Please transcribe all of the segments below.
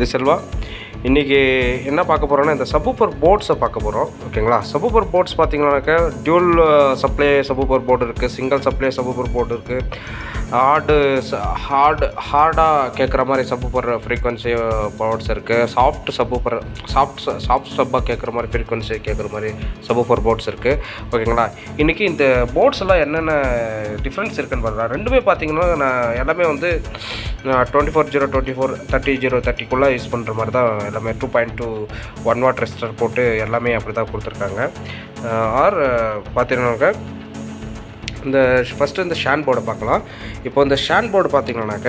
இது செல்வா. இன்றைக்கி என்ன பார்க்க போகிறோன்னா இந்த சப்வூஃபர் போர்ட்ஸை பார்க்க போகிறோம். ஓகேங்களா? சப்வூஃபர் போர்ட்ஸ் பார்த்தீங்கன்னாக்கா டியூல் சப்ளை சப்வூஃபர் போர்டு இருக்குது, சிங்கிள் சப்ளை சப்வூஃபர் போர்டு இருக்குது, ஹார்டாக கேட்குற மாதிரி சப்வூஃபர் ஃப்ரீக்வன்சி போர்ட்ஸ் இருக்குது, சாஃப்ட் சப்பாக கேட்குற மாதிரி ஃப்ரீக்வன்சி கேட்குற மாதிரி சப்வூஃபர் போர்ட்ஸ் இருக்குது. ஓகேங்களா? இன்றைக்கி இந்த போர்ட்ஸ் எல்லாம் என்னென்ன டிஃப்ரென்ஸ் இருக்குன்னு பார்க்கலாம். ரெண்டுமே பார்த்தீங்கன்னா நான் எல்லாமே வந்து 24/024 30/030 யூஸ் பண்ணுற மாதிரி தான் எல்லாமே 2.2 1 watt ரெசிஸ்டர் போட்டு எல்லாமே அப்படி தான் கொடுத்துருக்காங்க. ஆர் பார்த்தீங்கன்னாக்கா இந்த ஃபஸ்ட்டு இந்த ஷான் போர்டை பார்க்கலாம். இப்போ இந்த ஷான் போர்டு பார்த்தீங்கன்னாக்க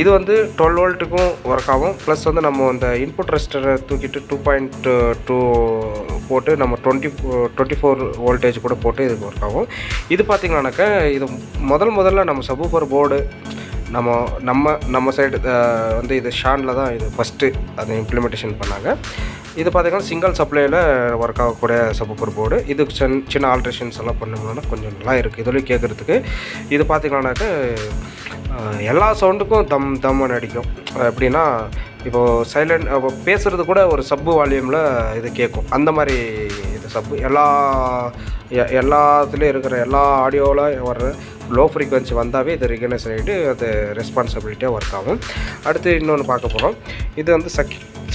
இது வந்து 12 வோல்ட்டுக்கும் ஒர்க் ஆகும். ப்ளஸ் வந்து நம்ம இந்த இன்புட் ரெசிஸ்டரை தூக்கிட்டு 2.2 போட்டு நம்ம 24 வோல்டேஜ் கூட போட்டு இதுக்கு ஒர்க் ஆகும். இது பார்த்திங்கன்னாக்கா இது முதல்ல நம்ம சப்வூஃபர் போர்டு நம்ம சைடு வந்து இது ஷானில் தான் இது ஃபஸ்ட்டு அதை இம்ப்ளிமெண்டேஷன் பண்ணாங்க. இது பார்த்திங்கன்னா சிங்கிள் சப்ளையில் ஒர்க் ஆகக்கூடிய சப்வூஃபர் போர்டு. இது சின்ன ஆல்ட்ரேஷன்ஸ் எல்லாம் பண்ணோம்னா கொஞ்சம் நல்லா இருக்குது இதுலேயும் கேட்குறதுக்கு. இது பார்த்திங்கன்னாக்க எல்லா சவுண்டுக்கும் தம்முன்னு அடிக்கும். எப்படின்னா இப்போது சைலண்ட் பேசுகிறது கூட ஒரு சப்பு வால்யூமில் இது கேட்கும். அந்த மாதிரி இது சப்பு எல்லாத்துலேயும் இருக்கிற எல்லா ஆடியோவில் வர்ற லோ ஃப்ரீக்வன்சி வந்தாவே இது ரெகனைஸ் ஆகிட்டு அது ரெஸ்பான்சிபிலிட்டியாக ஒர்க் ஆகும். அடுத்து இன்னொன்று பார்க்க போகிறோம். இது வந்து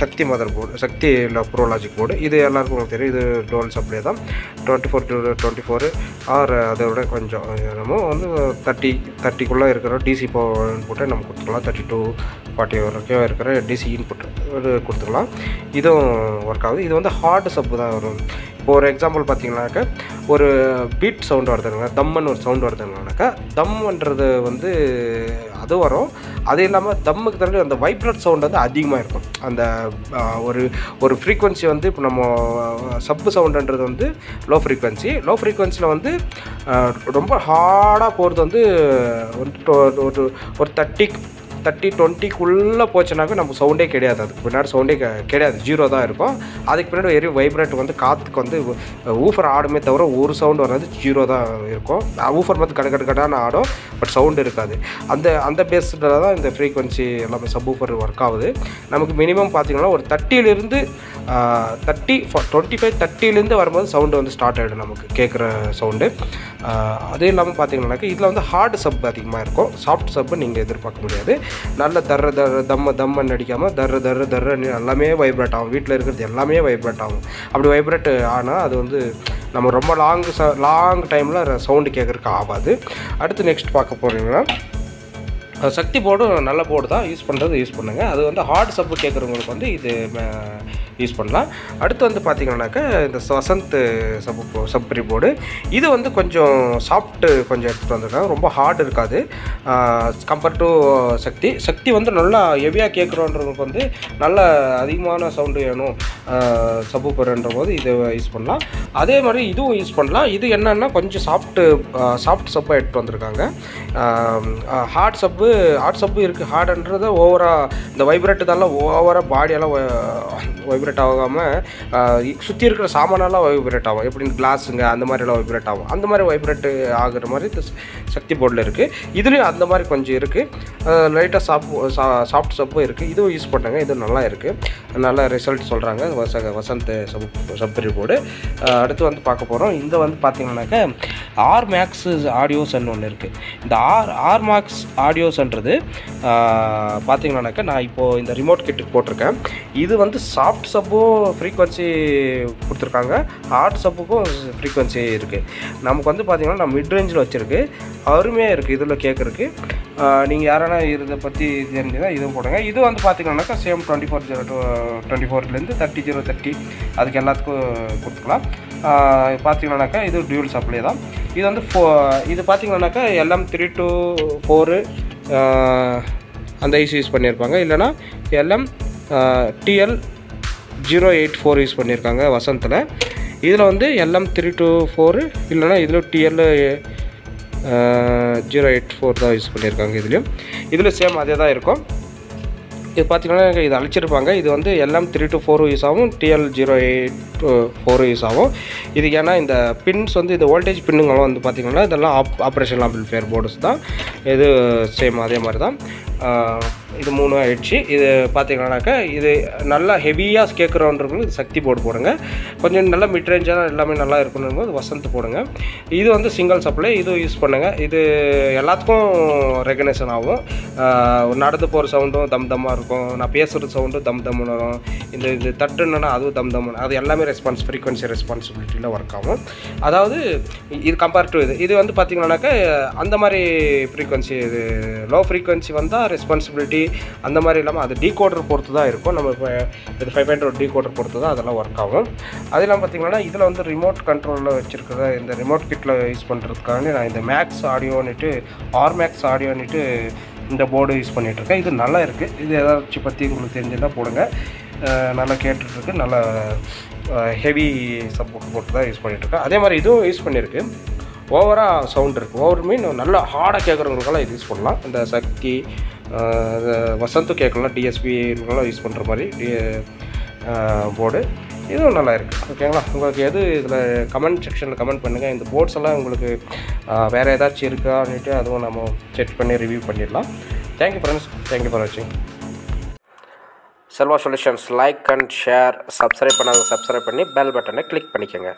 சக்தி மதர் போர்டு, சக்தி இல்லை ப்ரோலாஜிக் போர்டு. இது எல்லாருக்கும் உங்களுக்கு தெரியும். இது டோல் சப்ளை தான் 24/24 ஆர் அதை விட கொஞ்சம் நம்ம வந்து 30 இருக்கிற டிசி பவர் இன்புட்டை நம்ம கொடுத்துக்கலாம். 32-40 வரைக்கும் இருக்கிற டிசி இன்புட் கொடுத்துக்கலாம். இதுவும் ஒர்க் ஆகுது. இது வந்து ஹார்டு சப்பு தான் வரும். இப்போ ஒரு எக்ஸாம்பிள் பார்த்தீங்கன்னாக்கா ஒரு பீட் சவுண்டு வருதுங்க, தம்முன்னு ஒரு சவுண்டு வருதுங்கனாக்கா தம்முன்றது வந்து அது வரும். அது இல்லாமல் தம்முக்கு தகுந்த அந்த வைப்ரேட் சவுண்ட் வந்து அதிகமாக இருக்கும். அந்த ஒரு ஃப்ரீக்வன்சி வந்து இப்போ நம்ம சப்பு சவுண்டுன்றது வந்து லோ ஃப்ரீக்வன்சியில் வந்து ரொம்ப ஹார்டாக போகிறது வந்து ஒரு 30-20 போச்சுனாக்கா நம்ம சவுண்டே கிடையாது. அதுக்கு பின்னாடி சவுண்டே கிடையாது, 0 தான் இருக்கும். அதுக்கு பின்னாடி வெறும் வைப்ரேட் வந்து காற்றுக்கு வந்து ஊஃபர் ஆடுமே தவிர ஒரு சவுண்டு வராது, 0 தான் இருக்கும். ஊஃபர் வந்து கடகடான ஆடும், பட் சவுண்டு இருக்காது. அந்த பேஸில் தான் இந்த ஃப்ரீக்வன்சி எல்லாமே சப்வூஃபர் ஒர்க் ஆகுது. நமக்கு மினிமம் பார்த்திங்கன்னா ஒரு 30லேருந்து 25-30லேருந்து வரும்போது சவுண்டு வந்து ஸ்டார்ட் ஆகிடும் நமக்கு கேட்குற சவுண்டு. அதே இல்லாமல் பார்த்தீங்கன்னாக்கா இதில் வந்து ஹார்டு சப் அதிகமாக இருக்கும். சாஃப்ட் சப்பு நீங்கள் எதிர்பார்க்க முடியாது. நல்ல தம்மன்னு அடிக்காமல் தர்றன்னு எல்லாமே வைப்ரேட் ஆகும். வீட்டில் இருக்கிறது எல்லாமே வைப்ரேட் ஆகும். அப்படி வைப்ரேட் ஆனால் அது வந்து நம்ம ரொம்ப லாங் டைமில் சவுண்டு கேட்குறதுக்கு ஆகாது. அடுத்து நெக்ஸ்ட் பார்க்க போகிறீங்கன்னா சக்தி போர்டும் நல்ல போர்டு தான், யூஸ் பண்ணுங்கள். அது வந்து ஹார்ட் சப்பு கேட்குறவங்களுக்கு வந்து இது யூஸ் பண்ணலாம். அடுத்து வந்து பார்த்திங்கன்னாக்கா இந்த வசந்த் சப்ரி போர்டு. இது வந்து கொஞ்சம் சாஃப்ட்டு கொஞ்சம் எடுத்துகிட்டு வந்திருக்காங்க. ரொம்ப ஹார்டு இருக்காது கம்பேர் டு சக்தி வந்து நல்லா ஹெவியாக கேட்குறோன்றவங்களுக்கு வந்து நல்ல அதிகமான சவுண்டு வேணும் சப்வூஃபர்ன்ற போது இதை யூஸ் பண்ணலாம். அதே மாதிரி இதுவும் யூஸ் பண்ணலாம். இது என்னென்னா கொஞ்சம் சாஃப்ட் சப்பாக எடுத்துகிட்டு வந்திருக்காங்க. ஹார்ட் சப்பு இருக்குது. ஹார்டுன்றது ஓவராக இந்த வைப்ரேட்டு தான் ஓவராக பாடியெல்லாம் வைப்ரேட் ஆகாமல் சுற்றி இருக்கிற சாமானெல்லாம் வைப்ரேட் ஆகும். எப்படின்னு கிளாஸுங்க அந்த மாதிரிலாம் வைப்ரேட் ஆகும். அந்த மாதிரி வைப்ரேட்டு ஆகுற மாதிரி இந்த சக்தி போர்டில் இருக்குது. இதுலேயும் அந்த மாதிரி கொஞ்சம் இருக்குது. லைட்டாக சாஃப்ட் சப்பும் இருக்குது. இதுவும் யூஸ் பண்ணுங்க. இது நல்லா இருக்குது, நல்ல ரிசல்ட் சொல்கிறாங்க வசந்த் சப்ரி போர்டு. அடுத்து வந்து பார்க்க போகிறோம். இந்த வந்து பார்த்திங்கன்னாக்கா ஆர் மேக்ஸ் ஆடியோஸ்ன்னு ஒன்று இருக்குது. இந்த ஆர் மேக்ஸ் ஆடியோஸ்ன்றது பார்த்திங்கன்னாக்கா நான் இப்போது இந்த ரிமோட் கிட்டுக்கு போட்டிருக்கேன். இது வந்து சாஃப்ட் சப்பும் ஃப்ரீக்வன்சி கொடுத்துருக்காங்க, ஹார்ட் சப்புக்கும் ஃப்ரீக்வன்சி இருக்குது. நமக்கு வந்து பார்த்திங்கன்னா நான் மிட் ரேஞ்சில் வச்சுருக்கு, அருமையாக இருக்குது இதில் கேட்குறதுக்கு. நீங்கள் யாரானா இதை பற்றி தெரிஞ்சுன்னா இதுவும் போடுங்க. இது வந்து பார்த்திங்கன்னாக்கா சேம் 24/024லேருந்து 30/030 அதுக்கு எல்லாத்துக்கும் கொடுத்துக்கலாம். பார்த்திங்கன்னாக்கா இது டியூல் சப்ளை தான். இது வந்து இது பார்த்திங்கன்னாக்கா LM324 அந்த ஐசி யூஸ் பண்ணியிருப்பாங்க. இல்லைனா TL084 யூஸ் பண்ணியிருக்காங்க வசந்தில். இதில் வந்து LM324 இல்லைனா இதில் TL084 தான் யூஸ் பண்ணியிருக்காங்க. இதில் சேம் அதே தான் இருக்கும். இது பார்த்திங்கன்னா இது அழிச்சிருப்பாங்க. இது வந்து LM324 யூஸ் ஆகும், TL084 யூஸ் ஆகும். இது ஏன்னா இந்த பின்ஸ் வந்து இந்த வோல்டேஜ் பின்னுங்களும் வந்து பார்த்திங்கன்னா இதெல்லாம் ஆப்ரேஷனல் ஆம்பிளிஃபையர் போர்ட்ஸ் தான். இது சேம் அதே மாதிரி தான். இது 3 ஆயிடுச்சு. இது பார்த்தீங்கன்னாக்கா இது நல்லா ஹெவியாக கேட்குறவங்களுக்கு சக்தி போர்டு போடுங்க. கொஞ்சம் நல்லா மிட் ரேஞ்சாக எல்லாமே நல்லா இருக்கணும் போது வசந்த் போடுங்க. இது வந்து சிங்கிள் சப்ளை, இது யூஸ் பண்ணுங்கள். இது எல்லாத்துக்கும் ரெகனேஷன் ஆகும். நடந்து போகிற சவுண்டும் தம் தம்மாக இருக்கும், நான் பேசுகிற சவுண்டும் தம் தம்னு வரும். இது தட்டுன்னா அதுவும் தம் தம்னு, அது எல்லாமே ஃப்ரீக்வன்சி ரெஸ்பான்சிபிலிட்டியில் ஒர்க் ஆகும். அதாவது இது கம்பேர் டு இது வந்து பார்த்திங்கன்னாக்கா அந்த மாதிரி ஃப்ரீக்வன்சி, இது லோ ஃப்ரீக்வன்சி வந்தால் ரெஸ்பான்சிபிலிட்டி அந்த மாதிரி இல்லாமல் அது டீகோடர் பொறுத்து தான் இருக்கும். நம்ம இப்போ இது 5.1 டீகோடர் பொறுத்து தான் அதெல்லாம் ஒர்க் ஆகும். அது இல்லாமல் பார்த்திங்கன்னா இதில் வந்து ரிமோட் கண்ட்ரோலில் வச்சுருக்கிறத இந்த ரிமோட் கிட்டில் யூஸ் பண்ணுறதுக்காக நான் இந்த மேக்ஸ் ஆடியோன்னுட்டு மேக்ஸ் ஆடியோன்னுட்டு இந்த போர்டு யூஸ் பண்ணிகிட்ருக்கேன். இது நல்லா இருக்குது. இது ஏதாச்சும் பற்றி உங்களுக்கு தெரிஞ்சுதான் போடுங்க. நல்லா கேட்டுட்ருக்கு, நல்லா ஹெவி சப்போர்ட் போட்டு தான் யூஸ் பண்ணிகிட்ருக்கேன். அதே மாதிரி இதுவும் யூஸ் பண்ணியிருக்கு. ஓவராக சவுண்ட் இருக்குது. ஓவர் மீன் நல்லா ஹார்டாக கேட்குறவங்களுக்கெல்லாம் இது யூஸ் பண்ணலாம். இந்த சக்தி வசந்த் கேட்கலாம், டிஎஸ்பிலாம் யூஸ் பண்ணுற மாதிரி போர்டு இதுவும் நல்லா இருக்குது. ஓகேங்களா? உங்களுக்கு எது இதில் கமெண்ட் செக்ஷனில் கமெண்ட் பண்ணுங்கள். இந்த போர்ட்ஸ் எல்லாம் உங்களுக்கு வேறு ஏதாச்சும் இருக்கான்னுட்டு அதுவும் நம்ம செக் பண்ணி ரிவ்யூ பண்ணிடலாம். தேங்க்யூ ஃப்ரெண்ட்ஸ், தேங்க்யூ ஃபார் வாட்சிங். Selva solutions like and share, subscribe பண்ணாத சப்ஸ்கிரைப் பண்ணி பெல் பட்டனை கிளிக் பண்ணிக்கோங்க.